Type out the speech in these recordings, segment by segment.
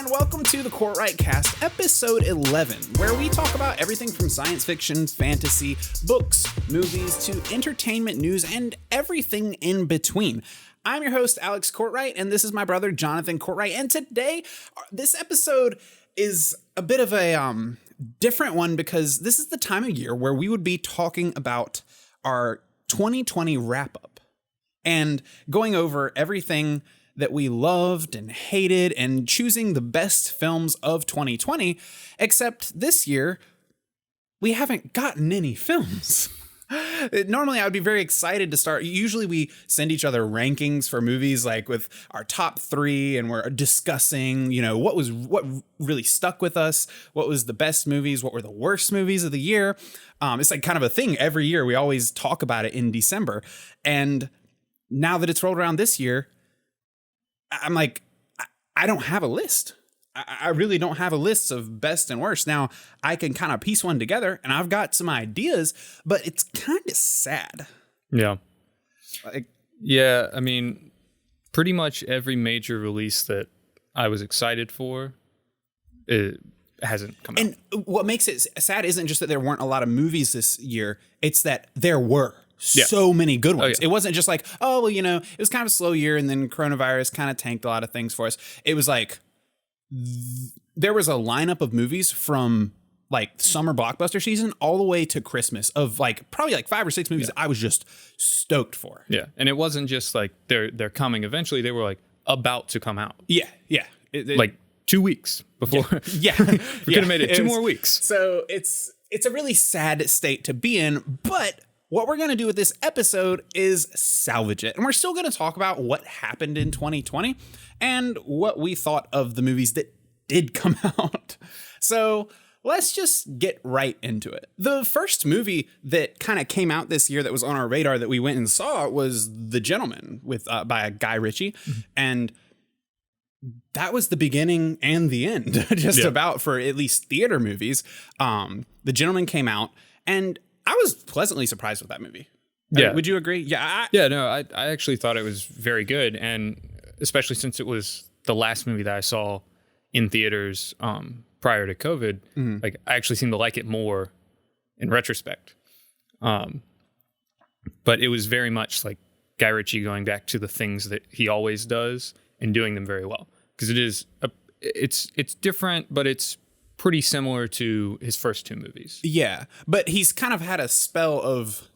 and welcome to the Cortright Cast, episode 11, where we talk about everything from science fiction, fantasy, books, movies, to entertainment news, and everything in between. I'm your host, Alex Cortright, and this is my brother, Jonathan Cortright, and today, this episode is a bit of a different one because this is the time of year where we would be talking about our 2020 wrap-up and going over everything that we loved and hated and choosing the best films of 2020, except this year, we haven't gotten any films. Normally, I would be very excited to start. Usually we send each other rankings for movies, like with our top 3, and we're discussing, what really stuck with us, what was the best movies, what were the worst movies of the year. It's like kind of a thing every year. We always talk about it in December. And now that it's rolled around this year, I'm like, I don't have a list. I really don't have a list of best and worst. Now, I can kind of piece one together, and I've got some ideas, but it's kind of sad. Yeah. Yeah, I mean, pretty much every major release that I was excited for, it hasn't come out. And what makes it sad isn't just that there weren't a lot of movies this year. It's that there were so many good ones. It wasn't just like, it was kind of a slow year, and then coronavirus kind of tanked a lot of things for us. It was like, there was a lineup of movies from like summer blockbuster season all the way to Christmas of like probably like 5 or 6 movies that I was just stoked for. Yeah. And it wasn't just like they're coming eventually. They were like about to come out. Yeah. Like 2 weeks before. Yeah. We could have made it 2 more weeks. So it's a really sad state to be in, but what we're going to do with this episode is salvage it. And we're still going to talk about what happened in 2020 and what we thought of the movies that did come out. So let's just get right into it. The first movie that kind of came out this year that was on our radar that we went and saw was The Gentleman by Guy Ritchie. Mm-hmm. And that was the beginning and the end, about for at least theater movies. The Gentleman came out, and I was pleasantly surprised with that movie. Yeah. Would you agree? Yeah. I actually thought it was very good. And especially since it was the last movie that I saw in theaters prior to COVID, like I actually seem to like it more in retrospect. But it was very much like Guy Ritchie going back to the things that he always does and doing them very well. Because it's different, but it's pretty similar to his first 2 movies. Yeah, but he's kind of had a spell of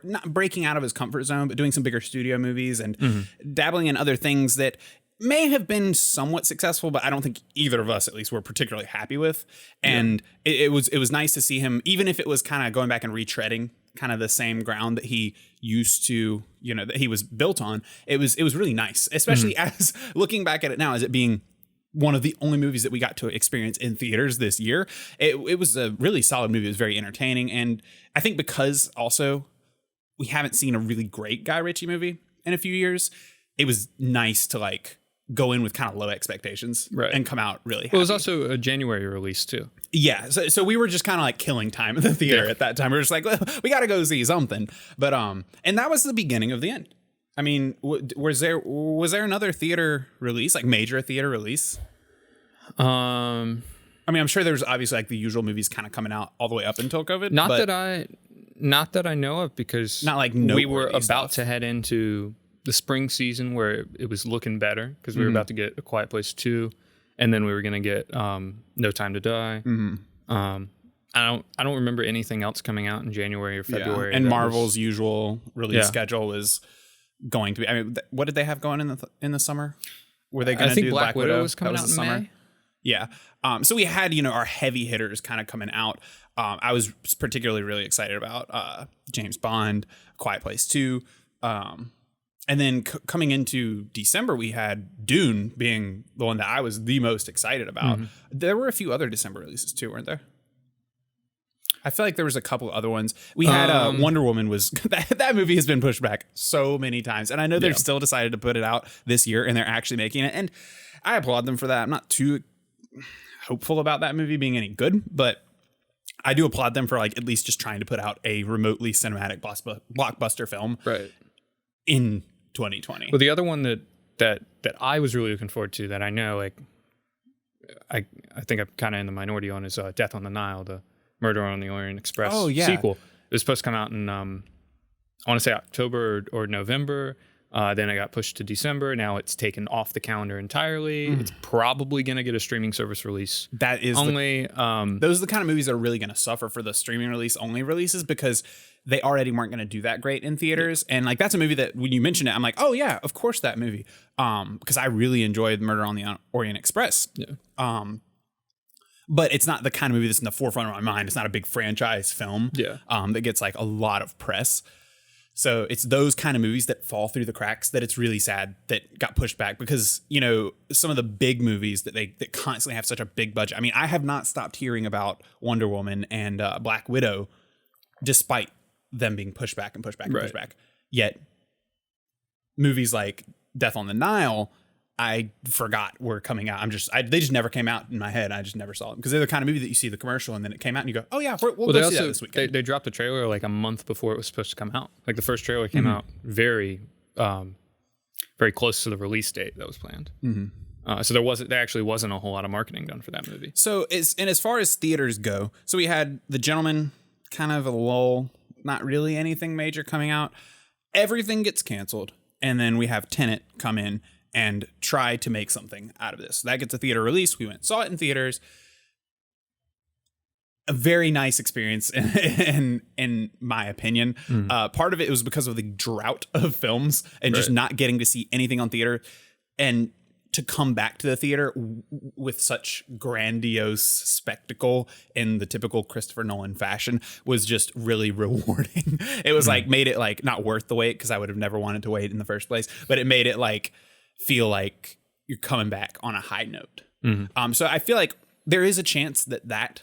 not breaking out of his comfort zone, but doing some bigger studio movies and dabbling in other things that may have been somewhat successful, but I don't think either of us, at least, were particularly happy with. And it was nice to see him, even if it was kind of going back and retreading kind of the same ground that he used to, that he was built on. It was really nice, especially as looking back at it now, as it being one of the only movies that we got to experience in theaters this year. It was a really solid movie. It was very entertaining. And I think because also we haven't seen a really great Guy Ritchie movie in a few years, it was nice to like go in with kind of low expectations and come out really happy. Well, it was also a January release too. Yeah. So we were just kind of like killing time at the theater at that time. We were just like, well, we got to go see something. But, and that was the beginning of the end. I mean, was there another theater release, like major theater release? I mean, I'm sure there's obviously like the usual movies kind of coming out all the way up until COVID. Not that I know of, because not like we were about to head into the spring season where it was looking better because we were about to get A Quiet Place 2, and then we were going to get No Time to Die. I don't remember anything else coming out in January or February. And Marvel's usual release schedule was going to be. I mean, what did they have going in the summer? Were they going to do Black Widow? Was coming out in summer. May? Yeah. So we had, our heavy hitters kind of coming out. I was particularly really excited about James Bond, Quiet Place 2. And then coming into December, we had Dune being the one that I was the most excited about. There were a few other December releases too, weren't there? I feel like there was a couple other ones. We had Wonder Woman was that movie has been pushed back so many times. And I know they're still decided to put it out this year, and they're actually making it. And I applaud them for that. I'm not too hopeful about that movie being any good, but I do applaud them for like at least just trying to put out a remotely cinematic blockbuster film in 2020. Well, the other one that I was really looking forward to that I know like I think I'm kind of in the minority on is Death on the Nile, the Murder on the Orient Express sequel. It was supposed to come out in, I want to say October or November. Then it got pushed to December. Now it's taken off the calendar entirely. It's probably going to get a streaming service release. That is only. Those are the kind of movies that are really going to suffer for the streaming release only releases because they already weren't going to do that great in theaters. And like that's a movie that when you mention it, I'm like, oh yeah, of course that movie. Because I really enjoyed Murder on the Orient Express. Yeah. But it's not the kind of movie that's in the forefront of my mind. It's not a big franchise film. Yeah. That gets like a lot of press. So it's those kind of movies that fall through the cracks that it's really sad that got pushed back because, you know, some of the big movies that constantly have such a big budget. I mean, I have not stopped hearing about Wonder Woman and Black Widow despite them being pushed back and pushed back and pushed back. Yet movies like Death on the Nile, I forgot were coming out. They just never came out in my head. I just never saw them because they're the kind of movie that you see the commercial and then it came out and you go, oh yeah, we'll go see that this weekend. They dropped the trailer like a month before it was supposed to come out. Like the first trailer came out very, very close to the release date that was planned. So there actually wasn't a whole lot of marketing done for that movie. So as far as theaters go, so we had The Gentleman, kind of a lull, not really anything major coming out. Everything gets canceled, and then we have Tenet come in and try to make something out of this. That gets a theater release. We went and saw it in theaters. A very nice experience, in my opinion. Part of it was because of the drought of films and just not getting to see anything on theater. And to come back to the theater with such grandiose spectacle in the typical Christopher Nolan fashion was just really rewarding. It was like made it like not worth the wait because I would have never wanted to wait in the first place, but it made it like feel like you're coming back on a high note. So I feel like there is a chance that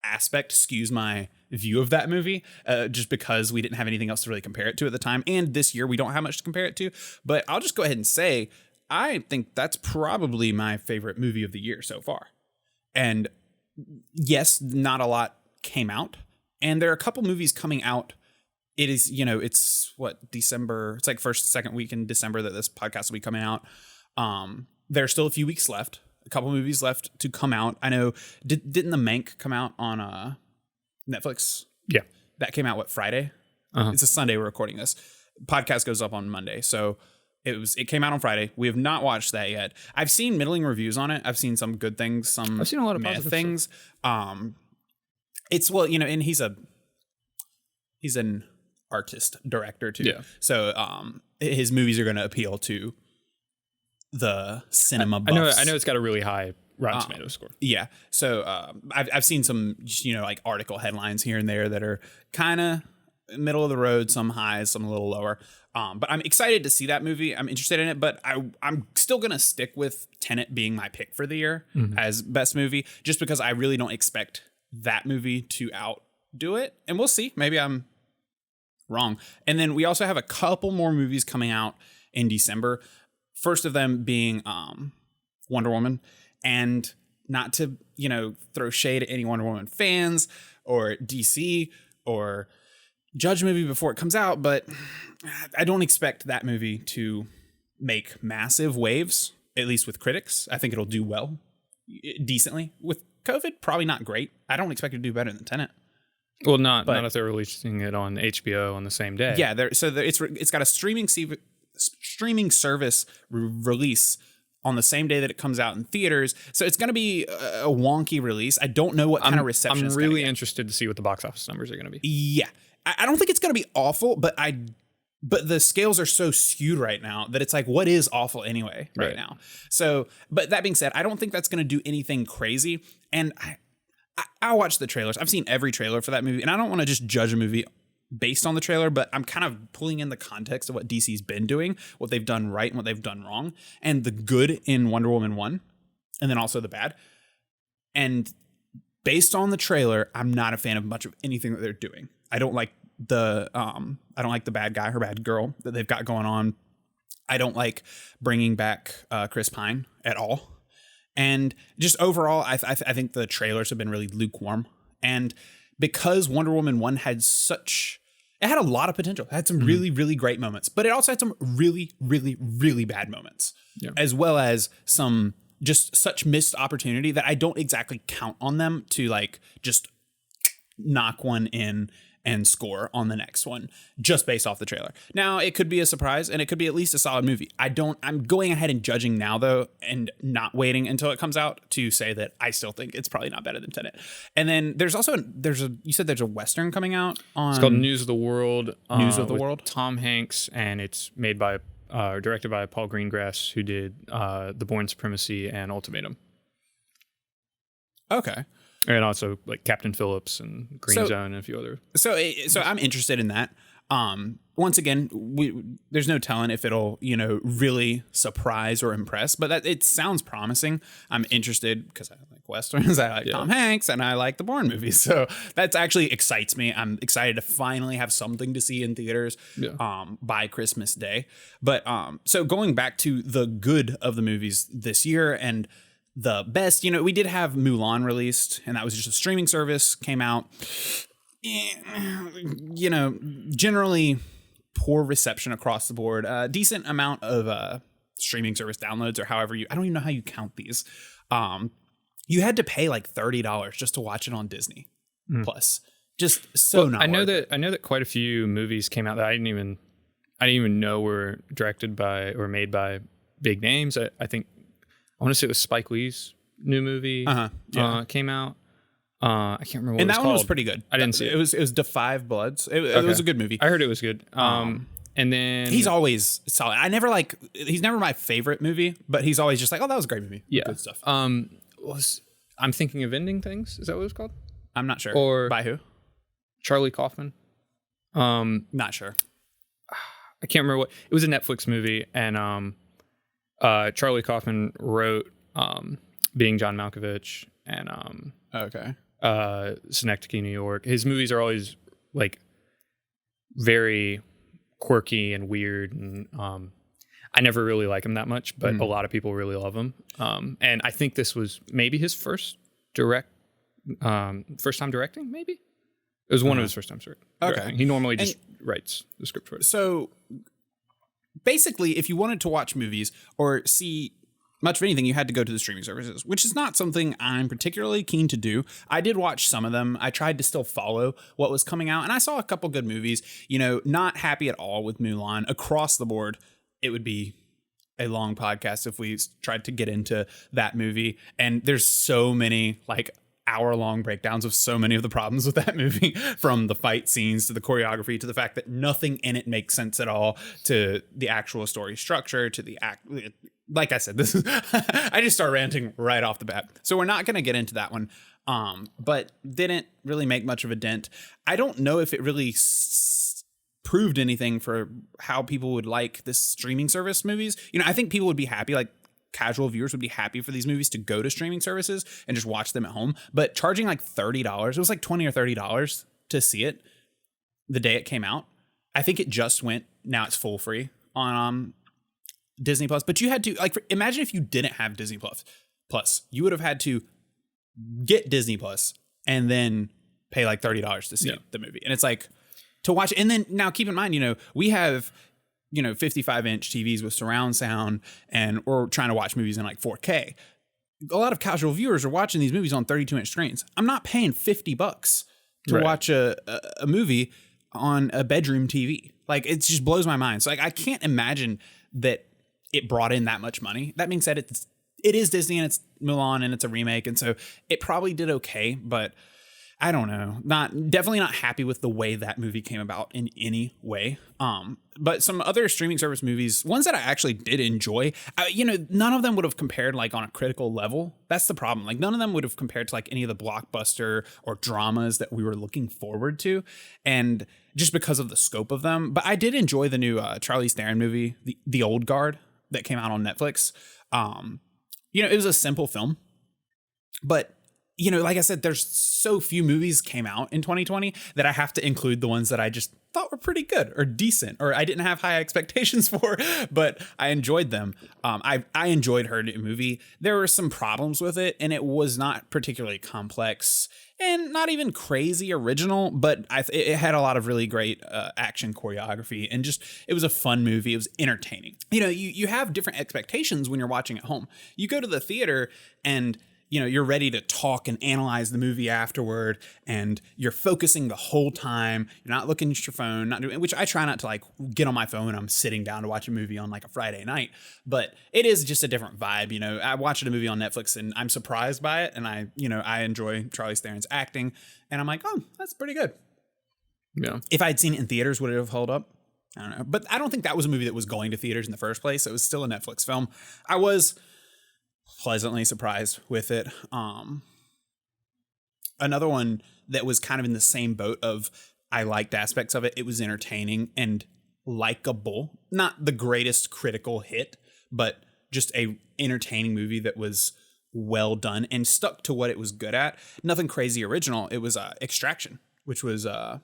aspect skews my view of that movie just because we didn't have anything else to really compare it to at the time. And this year we don't have much to compare it to, but I'll just go ahead and say, I think that's probably my favorite movie of the year so far. And yes, not a lot came out. And there are a couple movies coming out. It is, it's December. It's like second week in December that this podcast will be coming out. There's still a few weeks left. A couple movies left to come out. I know, didn't The Mank come out on Netflix? Yeah. That came out, Friday? It's a Sunday we're recording this. Podcast goes up on Monday. So it came out on Friday. We have not watched that yet. I've seen middling reviews on it. I've seen some good things, I've seen a lot of positive things. It's and he's an artist director too. Yeah. So his movies are going to appeal to the cinema buffs. I know it's got a really high Rotten Tomatoes score. Yeah. So I've seen some like article headlines here and there that are kind of middle of the road, some highs, some a little lower. But I'm excited to see that outmovie. I'm interested in it, but I'm still going to stick with Tenet being my pick for the year as best movie, just because I really don't expect that movie to outdo it. And we'll see. Maybe I'm wrong. And then we also have a couple more movies coming out in December. First of them being Wonder Woman. And not to, throw shade at any Wonder Woman fans or DC or judge a movie before it comes out, but I don't expect that movie to make massive waves, at least with critics. I think it'll do well, decently. With COVID, probably not great. I don't expect it to do better than Tenet. Well, not if they're releasing it on HBO on the same day. Yeah, it's got a streaming service release on the same day that it comes out in theaters. So it's going to be a wonky release. I don't know what kind of reception I'm really interested to see what the box office numbers are going to be. Yeah. I don't think it's going to be awful, but the scales are so skewed right now that it's like, what is awful anyway right now? So, but that being said, I don't think that's going to do anything crazy. And I watched the trailers. I've seen every trailer for that movie, and I don't want to just judge a movie based on the trailer, but I'm kind of pulling in the context of what DC's been doing, what they've done right and what they've done wrong, and the good in Wonder Woman 1, and then also the bad. And based on the trailer, I'm not a fan of much of anything that they're doing. I don't like the bad guy or bad girl that they've got going on. I don't like bringing back Chris Pine at all. And just overall, I think the trailers have been really lukewarm. And because Wonder Woman 1 had a lot of potential. It had some really, really great moments, but it also had some really, really, really bad moments, as well as some just such missed opportunity that I don't exactly count on them to like just knock one in and score on the next one just based off the trailer. Now, it could be a surprise and it could be at least a solid movie. I'm going ahead and judging now though, and not waiting until it comes out to say that I still think it's probably not better than Tenet. And then there's you said there's a Western coming out on... It's called News of the World. News of the World? Tom Hanks, and it's made by, directed by Paul Greengrass, who did The Bourne Supremacy and Ultimatum. Okay. And also like Captain Phillips and Green Zone and a few other. So I'm interested in that. Once again, there's no telling if it'll, really surprise or impress, but it sounds promising. I'm interested because I like Westerns. I like Tom Hanks and I like the Bourne movies. So that actually excites me. I'm excited to finally have something to see in theaters by Christmas Day. But so going back to the good of the movies this year and the best, we did have Mulan released, and that was just a streaming service, came out. Generally poor reception across the board. Decent amount of streaming service downloads, or however I don't even know how you count these. You had to pay like $30 just to watch it on Disney Plus. Just not. I know that quite a few movies came out that I didn't even know were directed by or made by big names. I think I want to say it was Spike Lee's new movie came out. I can't remember what it was called. And that one was pretty good. I didn't see it. It was Da 5 Bloods. It was a good movie. I heard it was good. And then... He's always solid. He's never my favorite movie, but he's always just like, oh, that was a great movie. Yeah. Good stuff. I'm Thinking of Ending Things. Is that what it was called? I'm not sure. Or by who? Charlie Kaufman. Not sure. I can't remember what... It was a Netflix movie, and Charlie Kaufman wrote Being John Malkovich and Synecdoche, New York. His movies are always like very quirky and weird, and I never really like him that much, but a lot of people really love him. And I think this was maybe his first time directing. Maybe it was one of his first times directing. Okay, he normally just writes the script for it. So basically, if you wanted to watch movies or see much of anything, you had to go to the streaming services, which is not something I'm particularly keen to do. I did watch some of them. I tried to still follow what was coming out, and I saw a couple good movies. Not happy at all with Mulan across the board. It would be a long podcast if we tried to get into that movie. And there's so many hour-long breakdowns of so many of the problems with that movie, from the fight scenes to the choreography to the fact that nothing in it makes sense at all, to the actual story structure, to the act. Like I said, this is I just start ranting right off the bat. So we're not going to get into that one. But didn't really make much of a dent. I don't know if it really proved anything for how people would like this streaming service movies. I think people would be happy, like casual viewers would be happy for these movies to go to streaming services and just watch them at home. But charging like $30, it was like $20 or $30 to see it the day it came out. I think it just went, now it's full free on Disney Plus. But you had to, imagine if you didn't have Disney Plus, you would have had to get Disney Plus and then pay like $30 to see the movie. And it's like, to watch. And then now keep in mind, we have 55-inch TVs with surround sound, and we're trying to watch movies in like 4K. A lot of casual viewers are watching these movies on 32-inch screens. I'm not paying $50 to watch a movie on a bedroom TV. It just blows my mind. So I can't imagine that it brought in that much money. That being said, it is Disney and it's Mulan and it's a remake, and so it probably did okay, but I don't know. Definitely not happy with the way that movie came about in any way. But some other streaming service movies, ones that I actually did enjoy, none of them would have compared on a critical level. That's the problem. None of them would have compared to any of the blockbuster or dramas that we were looking forward to, and just because of the scope of them. But I did enjoy the new Charlize Theron movie, The Old Guard, that came out on Netflix. It was a simple film, but like I said, there's so few movies came out in 2020 that I have to include the ones that I just thought were pretty good or decent, or I didn't have high expectations for, but I enjoyed them. I enjoyed her new movie. There were some problems with it, and it was not particularly complex and not even crazy original, but it had a lot of really great action choreography, and just, it was a fun movie. It was entertaining. You have different expectations when you're watching at home. You go to the theater and you're ready to talk and analyze the movie afterward, and you're focusing the whole time. You're not looking at your phone, which I try not to like get on my phone when I'm sitting down to watch a movie on like a Friday night, but it is just a different vibe. I watched a movie on Netflix and I'm surprised by it. And I enjoy Charlize Theron's acting, and I'm like, oh, that's pretty good. Yeah. If I'd seen it in theaters, would it have held up? I don't know. But I don't think that was a movie that was going to theaters in the first place. It was still a Netflix film. I was pleasantly surprised with it. Another one that was kind of in the same boat of, I liked aspects of it. It was entertaining and likable. Not the greatest critical hit, but just a entertaining movie that was well done and stuck to what it was good at. Nothing crazy original. It was Extraction, which was the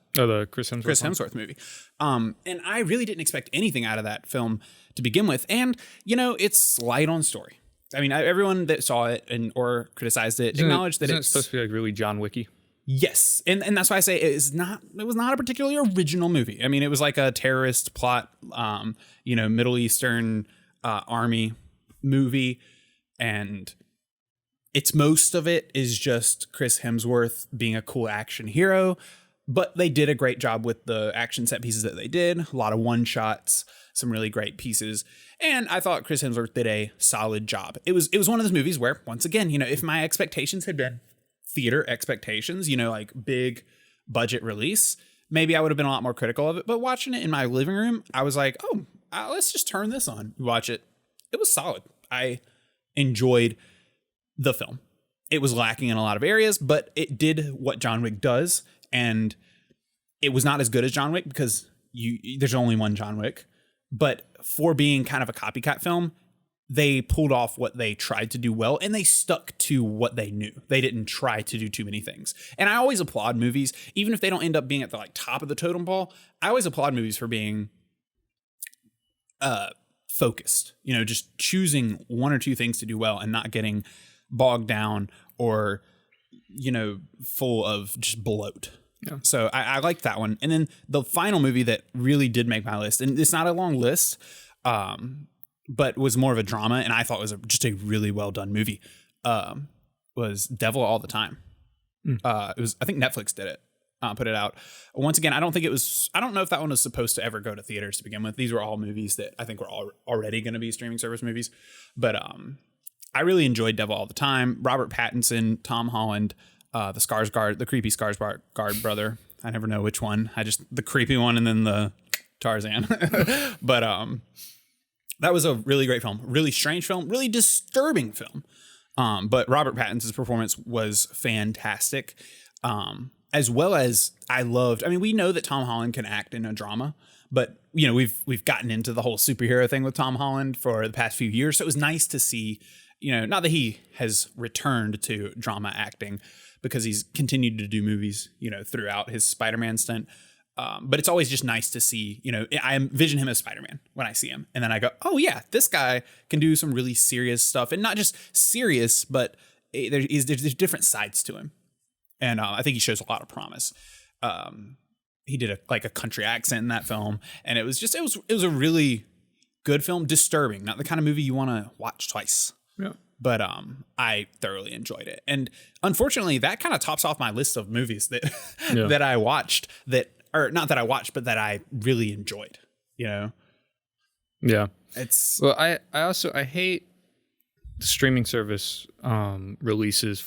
Chris Hemsworth movie. And I really didn't expect anything out of that film to begin with. And, it's light on story. I mean, everyone that saw it or criticized it acknowledged that it's supposed to be like really John Wicky. Yes, and that's why I say it was not a particularly original movie. I mean, it was like a terrorist plot, Middle Eastern army movie, and most of it is just Chris Hemsworth being a cool action hero. But they did a great job with the action set pieces that they did. A lot of one shots, some really great pieces. And I thought Chris Hemsworth did a solid job. It was one of those movies where, once again, if my expectations had been theater expectations, like big budget release, maybe I would have been a lot more critical of it. But watching it in my living room, I was like, oh, let's just turn this on. Watch it. It was solid. I enjoyed the film. It was lacking in a lot of areas, but it did what John Wick does. And it was not as good as John Wick because there's only one John Wick. But for being kind of a copycat film, they pulled off what they tried to do well, and they stuck to what they knew. They didn't try to do too many things. And I always applaud movies, even if they don't end up being at the top of the totem pole. I always applaud movies for being focused, just choosing one or two things to do well and not getting bogged down or, full of just bloat. Yeah. So I liked that one. And then the final movie that really did make my list, and it's not a long list, but was more of a drama, and I thought was just a really well done movie, was Devil All the Time. I think Netflix did it, put it out. Once again, I don't know if that one was supposed to ever go to theaters to begin with. These were all movies that I think were already going to be streaming service movies. But I really enjoyed Devil All the Time. Robert Pattinson, Tom Holland, the creepy Skarsgård brother. I never know which one. The creepy one and then the Tarzan. But that was a really great film, really strange film, really disturbing film. But Robert Pattinson's performance was fantastic. As well as we know that Tom Holland can act in a drama, but we've gotten into the whole superhero thing with Tom Holland for the past few years. So it was nice to see, not that he has returned to drama acting, because he's continued to do movies, throughout his Spider-Man stint. But it's always just nice to see, I envision him as Spider-Man when I see him. And then I go, oh yeah, this guy can do some really serious stuff, and not just serious, but there's different sides to him. And I think he shows a lot of promise. He did a country accent in that film. And it was a really good film, disturbing, not the kind of movie you want to watch twice. Yeah. But I thoroughly enjoyed it. And unfortunately, that kind of tops off my list of movies that that I watched but that I really enjoyed, Yeah. I hate the streaming service releases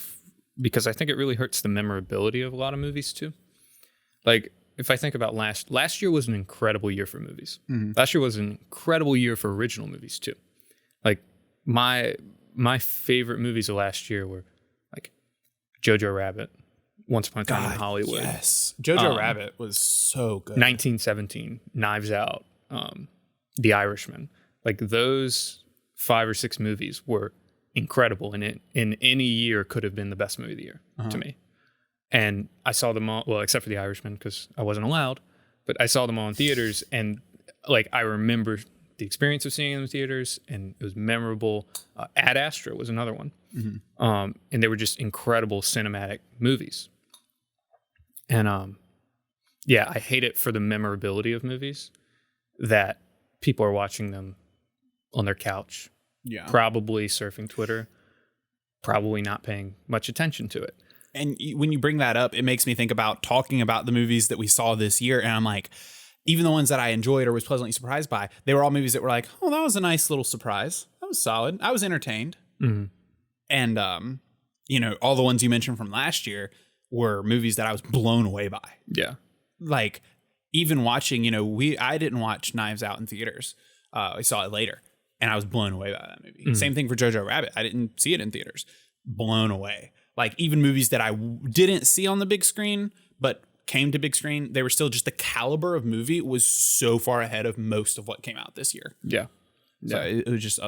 because I think it really hurts the memorability of a lot of movies too. Like, if I think about last year was an incredible year for movies. Mm-hmm. Last year was an incredible year for original movies too. Like, my favorite movies of last year were like Jojo Rabbit, Once Upon a Time in Hollywood. Yes, Jojo Rabbit was so good. 1917, Knives Out, The Irishman. Like, those 5 or 6 movies were incredible, and it in any year could have been the best movie of the year to me. And I saw them all, well, except for The Irishman because I wasn't allowed, but I saw them all in theaters, and like I remember the experience of seeing them in theaters, and it was memorable. Ad Astra was another one, and they were just incredible cinematic movies. And yeah, I hate it for the memorability of movies that people are watching them on their couch, probably surfing Twitter, probably not paying much attention to it. And when you bring that up, it makes me think about talking about the movies that we saw this year. And I'm like, even the ones that I enjoyed or was pleasantly surprised by, they were all movies that were like, oh, that was a nice little surprise. That was solid. I was entertained. And, you know, all the ones you mentioned from last year were movies that I was blown away by. Yeah. Like even watching, you know, I didn't watch Knives Out in theaters. I saw it later and I was blown away by that movie. Same thing for Jojo Rabbit. I didn't see it in theaters. Blown away. Like even movies that I didn't see on the big screen, but came to big screen, they were still just the caliber of movie was so far ahead of most of what came out this year. Yeah. So it was just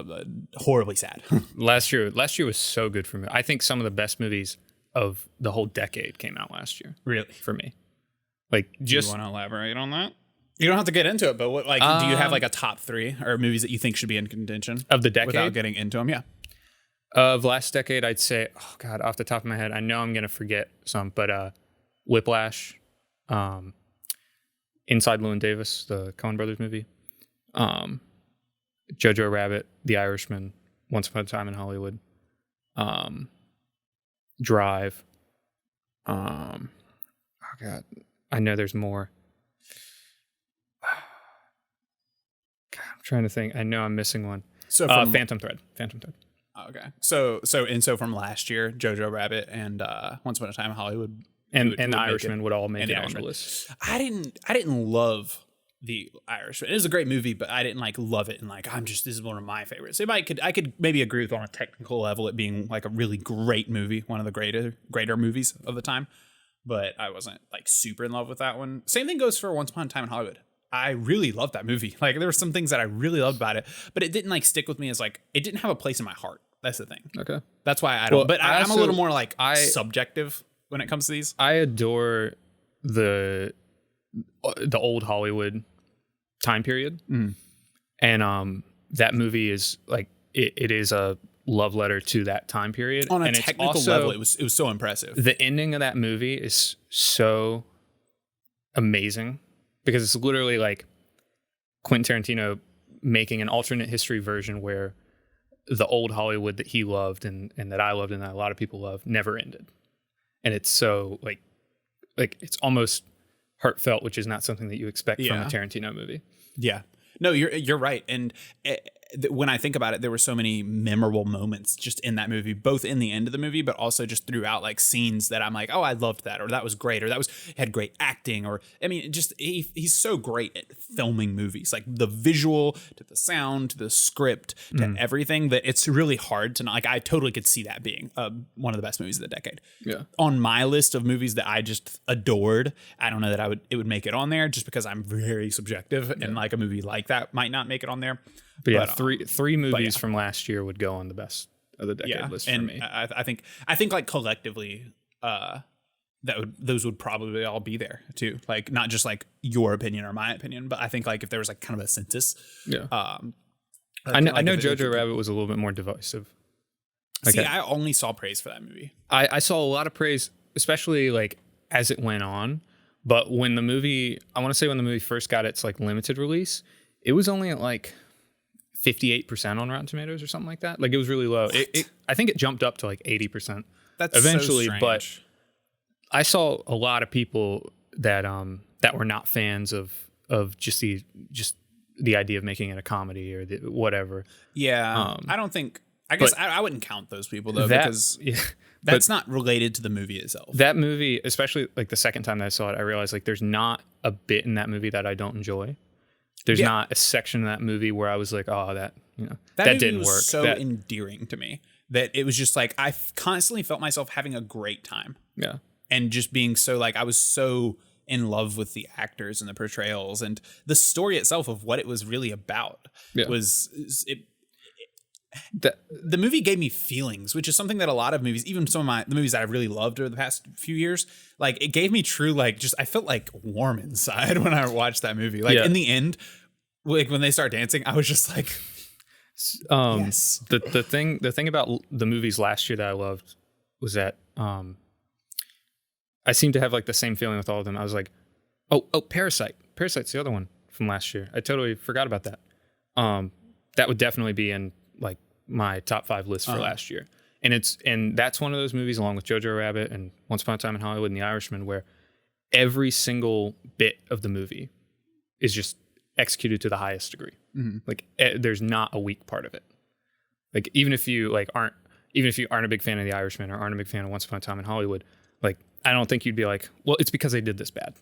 horribly sad. Last year was so good for me. I think some of the best movies of the whole decade came out last year. Really? For me. Like just. You want to elaborate on that? You don't have to get into it, but what, like, do you have like a top 3 or movies that you think should be in contention of the decade without getting into them? Yeah. Of last decade, I'd say, oh God, off the top of my head, I know I'm going to forget some, but Whiplash, Inside Llewyn Davis, the Coen Brothers movie, Jojo Rabbit, The Irishman, Once Upon a Time in Hollywood, Drive. Oh God, I know there's more. God, I'm trying to think. I know I'm missing one. So Phantom Thread. Okay. So from last year, Jojo Rabbit and Once Upon a Time in Hollywood and The Irishman would all make it on the list. I didn't love The Irishman. It was a great movie, but I didn't like love it and like this is one of my favorites. I could maybe agree with on a technical level it being like a really great movie, one of the greater movies of the time, but I wasn't like super in love with that one. Same thing goes for Once Upon a Time in Hollywood. I really loved that movie. Like there were some things that I really loved about it, but it didn't like stick with me as like it didn't have a place in my heart. That's the thing. Okay. That's why I don't. Well, but I'm a little more like subjective when it comes to these. I adore the old Hollywood time period, and that movie is like it is a love letter to that time period. On a technical level, it was so impressive. The ending of that movie is so amazing because it's literally like Quentin Tarantino making an alternate history version where the old Hollywood that he loved and that I loved and that a lot of people love never ended. And it's so like it's almost heartfelt, which is not something that you expect from a Tarantino movie. Yeah. No, you're right. And when I think about it, there were so many memorable moments just in that movie, both in the end of the movie, but also just throughout like scenes that I'm like, oh, I loved that, or that was great, or had great acting, or I mean, just he's so great at filming movies, like the visual to the sound to the script to everything, that it's really hard to not like. I totally could see that being one of the best movies of the decade. Yeah. On my list of movies that I just adored, I don't know that it would make it on there just because I'm very subjective and like a movie like that might not make it on there. But yeah, three movies from last year would go on the best of the decade list for me. I think like collectively, those would probably all be there too. Like not just like your opinion or my opinion, but I think like if there was like kind of a census. Yeah. I know Jojo Rabbit was a little bit more divisive. See, I only saw praise for that movie. I saw a lot of praise, especially like as it went on. But when the movie first got its like limited release, it was only at like 58% on Rotten Tomatoes or something like that. Like it was really low. I think it jumped up to like 80%. That's eventually, so strange. But I saw a lot of people that were not fans of just the idea of making it a comedy or whatever. Yeah, I don't think. I guess I wouldn't count those people though because that's not related to the movie itself. That movie, especially like the second time that I saw it, I realized like there's not a bit in that movie that I don't enjoy. There's not a section of that movie where I was like, oh, that didn't work. So endearing to me that it was just like I constantly felt myself having a great time. Yeah, and just being so like I was so in love with the actors and the portrayals and the story itself of what it was really about was it. the movie gave me feelings, which is something that a lot of movies, even some of the movies that I've really loved over the past few years, like it gave me true, like just, I felt like warm inside when I watched that movie. Like in the end, like when they start dancing, I was just like, yes. The thing about the movies last year that I loved was that I seem to have like the same feeling with all of them. I was like, oh, Parasite. Parasite's the other one from last year. I totally forgot about that. That would definitely be in like my top 5 list for last year. And that's one of those movies, along with Jojo Rabbit and Once Upon a Time in Hollywood and The Irishman, where every single bit of the movie is just executed to the highest degree. Mm-hmm. Like there's not a weak part of it. Like even if you aren't a big fan of The Irishman or aren't a big fan of Once Upon a Time in Hollywood, like I don't think you'd be like, well, it's because they did this bad.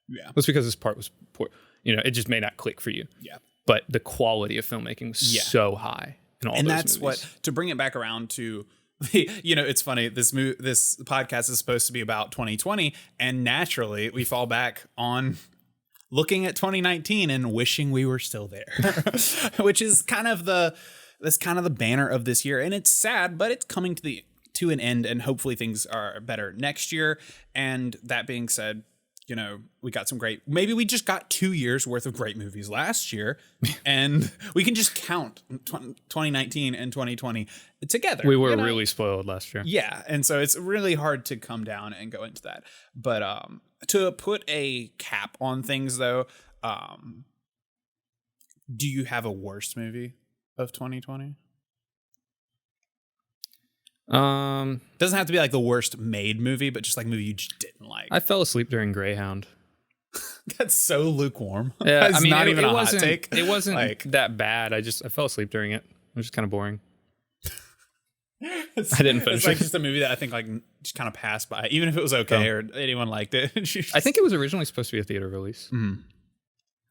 Yeah. It's because this part was poor. It just may not click for you. Yeah. But the quality of filmmaking was so high in all those movies. What, to bring it back around to, it's funny, this podcast is supposed to be about 2020, and naturally we fall back on looking at 2019 and wishing we were still there, which is kind of the banner of this year. And it's sad, but it's coming to an end, and hopefully things are better next year. And that being said, we got maybe we just got 2 years worth of great movies last year, and we can just count 2019 and 2020 together. We were really spoiled last year. Yeah. And so it's really hard to come down and go into that. But to put a cap on things though, do you have a worst movie of 2020? Doesn't have to be like the worst made movie, but just like movie you just didn't like. I fell asleep during Greyhound. That's so lukewarm. Yeah, I mean, not even a hot take. It wasn't like that bad. I fell asleep during it. It was just kind of boring. I didn't finish it's like just a movie that I think like just kind of passed by, even if it was okay or anyone liked it. I think it was originally supposed to be a theater release. Mm-hmm.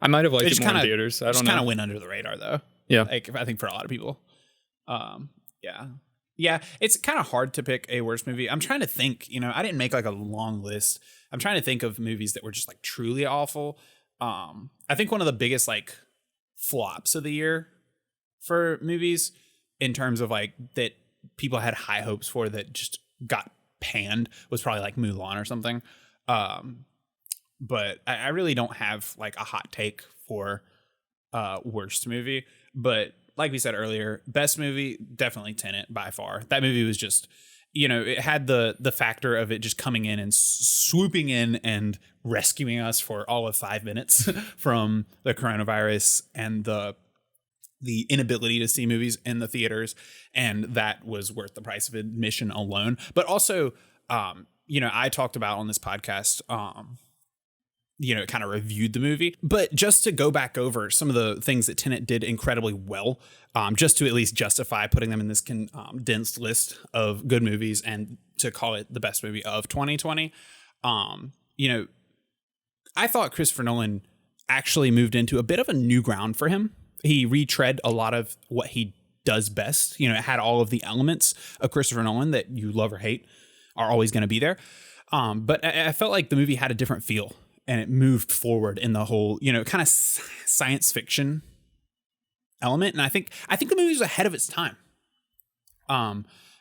I might have liked it more in theaters. I don't know. It kind of went under the radar though. Yeah, like I think for a lot of people. Yeah, it's kind of hard to pick a worst movie. I'm trying to think, I didn't make like a long list. I'm trying to think of movies that were just like truly awful. I think one of the biggest like flops of the year for movies in terms of like that people had high hopes for that just got panned was probably like Mulan or something. But I really don't have like a hot take for worst movie, but like we said earlier, best movie, definitely Tenet by far. That movie was just, it had the factor of it just coming in and swooping in and rescuing us for all of 5 minutes from the coronavirus and the inability to see movies in the theaters. And that was worth the price of admission alone. But also, I talked about on this podcast, kind of reviewed the movie, but just to go back over some of the things that Tenet did incredibly well, just to at least justify putting them in this condensed list of good movies and to call it the best movie of 2020. I thought Christopher Nolan actually moved into a bit of a new ground for him. He retread a lot of what he does best. It had all of the elements of Christopher Nolan that you love or hate are always going to be there. But I felt like the movie had a different feel. And it moved forward in the whole, kind of science fiction element. And I think the movie was ahead of its time.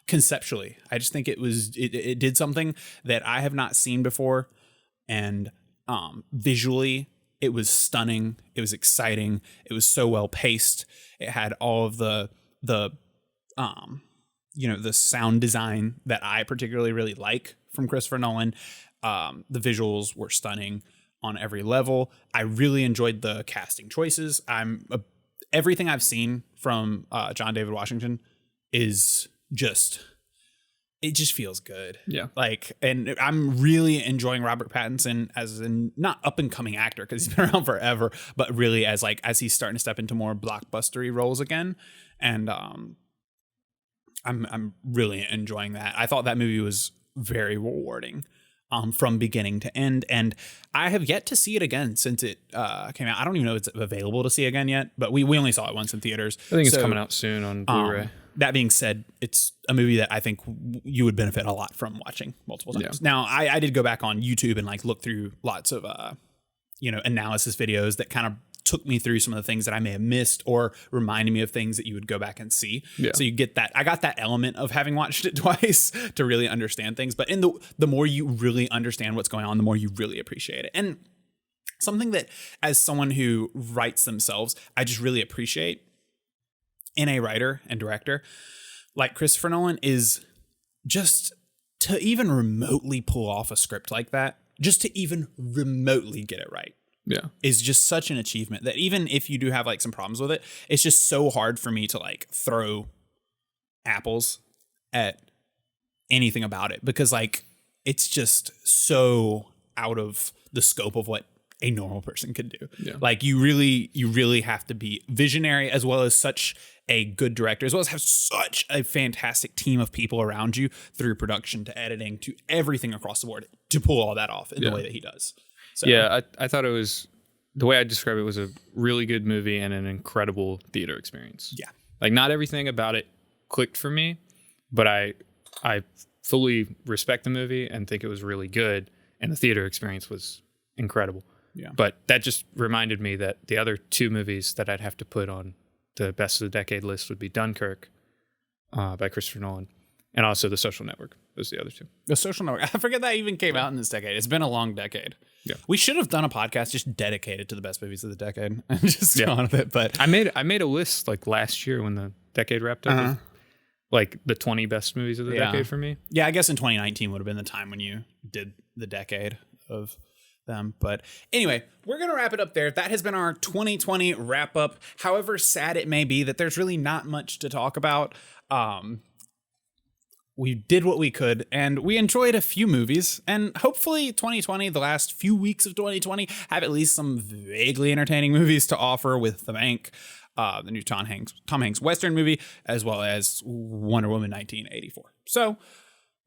Conceptually, I just think it did something that I have not seen before. And visually, it was stunning. It was exciting. It was so well paced. It had all of the sound design that I particularly really like from Christopher Nolan. The visuals were stunning on every level. I really enjoyed the casting choices. Everything I've seen from John David Washington is it just feels good. Yeah. And I'm really enjoying Robert Pattinson as a not up and coming actor because he's been around forever, but really as he's starting to step into more blockbustery roles again. And I'm really enjoying that. I thought that movie was very rewarding. From beginning to end. And I have yet to see it again since it came out. I don't even know if it's available to see again yet, but we only saw it once in theaters. I think it's coming out soon on Blu-ray. That being said, it's a movie that I think you would benefit a lot from watching multiple times. Yeah. Now, I did go back on YouTube and look through lots of, analysis videos that kind of took me through some of the things that I may have missed or reminded me of things that you would go back and see. Yeah. So you get that. I got that element of having watched it twice to really understand things. But in the more you really understand what's going on, the more you really appreciate it. And something that, as someone who writes themselves, I just really appreciate in a writer and director like Christopher Nolan is just to even remotely pull off a script like that, just to even remotely get it right. Yeah. Is just such an achievement that even if you do have like some problems with it, it's just so hard for me to like throw apples at anything about it, because like it's just so out of the scope of what a normal person could do. Yeah. Like you really have to be visionary, as well as such a good director, as well as have such a fantastic team of people around you through production to editing to everything across the board to pull all that off in the way that he does. So, yeah, I thought it was, the way I describe it was a really good movie and an incredible theater experience. Yeah. Like not everything about it clicked for me, but I fully respect the movie and think it was really good, and the theater experience was incredible. Yeah. But that just reminded me that the other two movies that I'd have to put on the best of the decade list would be Dunkirk by Christopher Nolan, and also The Social Network. Those are the other two. The Social Network. I forget that even came out in this decade. It's been a long decade. Yeah. We should have done a podcast just dedicated to the best movies of the decade and just gone with it. But I made a list like last year when the decade wrapped up. Of, like the 20 best movies of the decade for me. Yeah, I guess in 2019 would have been the time when you did the decade of them. But anyway, we're going to wrap it up there. That has been our 2020 wrap up. However sad it may be that there's really not much to talk about. We did what we could, and we enjoyed a few movies, and hopefully 2020, the last few weeks of 2020, have at least some vaguely entertaining movies to offer with The Bank, the new Tom Hanks Western movie, as well as Wonder Woman 1984. So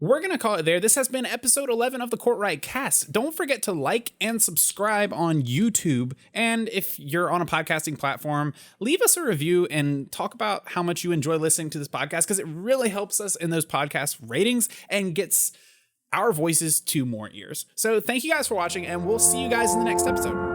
we're going to call it there. This has been episode 11 of the Cortright Cast. Don't forget to like and subscribe on YouTube. And if you're on a podcasting platform, leave us a review and talk about how much you enjoy listening to this podcast, because it really helps us in those podcast ratings and gets our voices to more ears. So thank you guys for watching, and we'll see you guys in the next episode.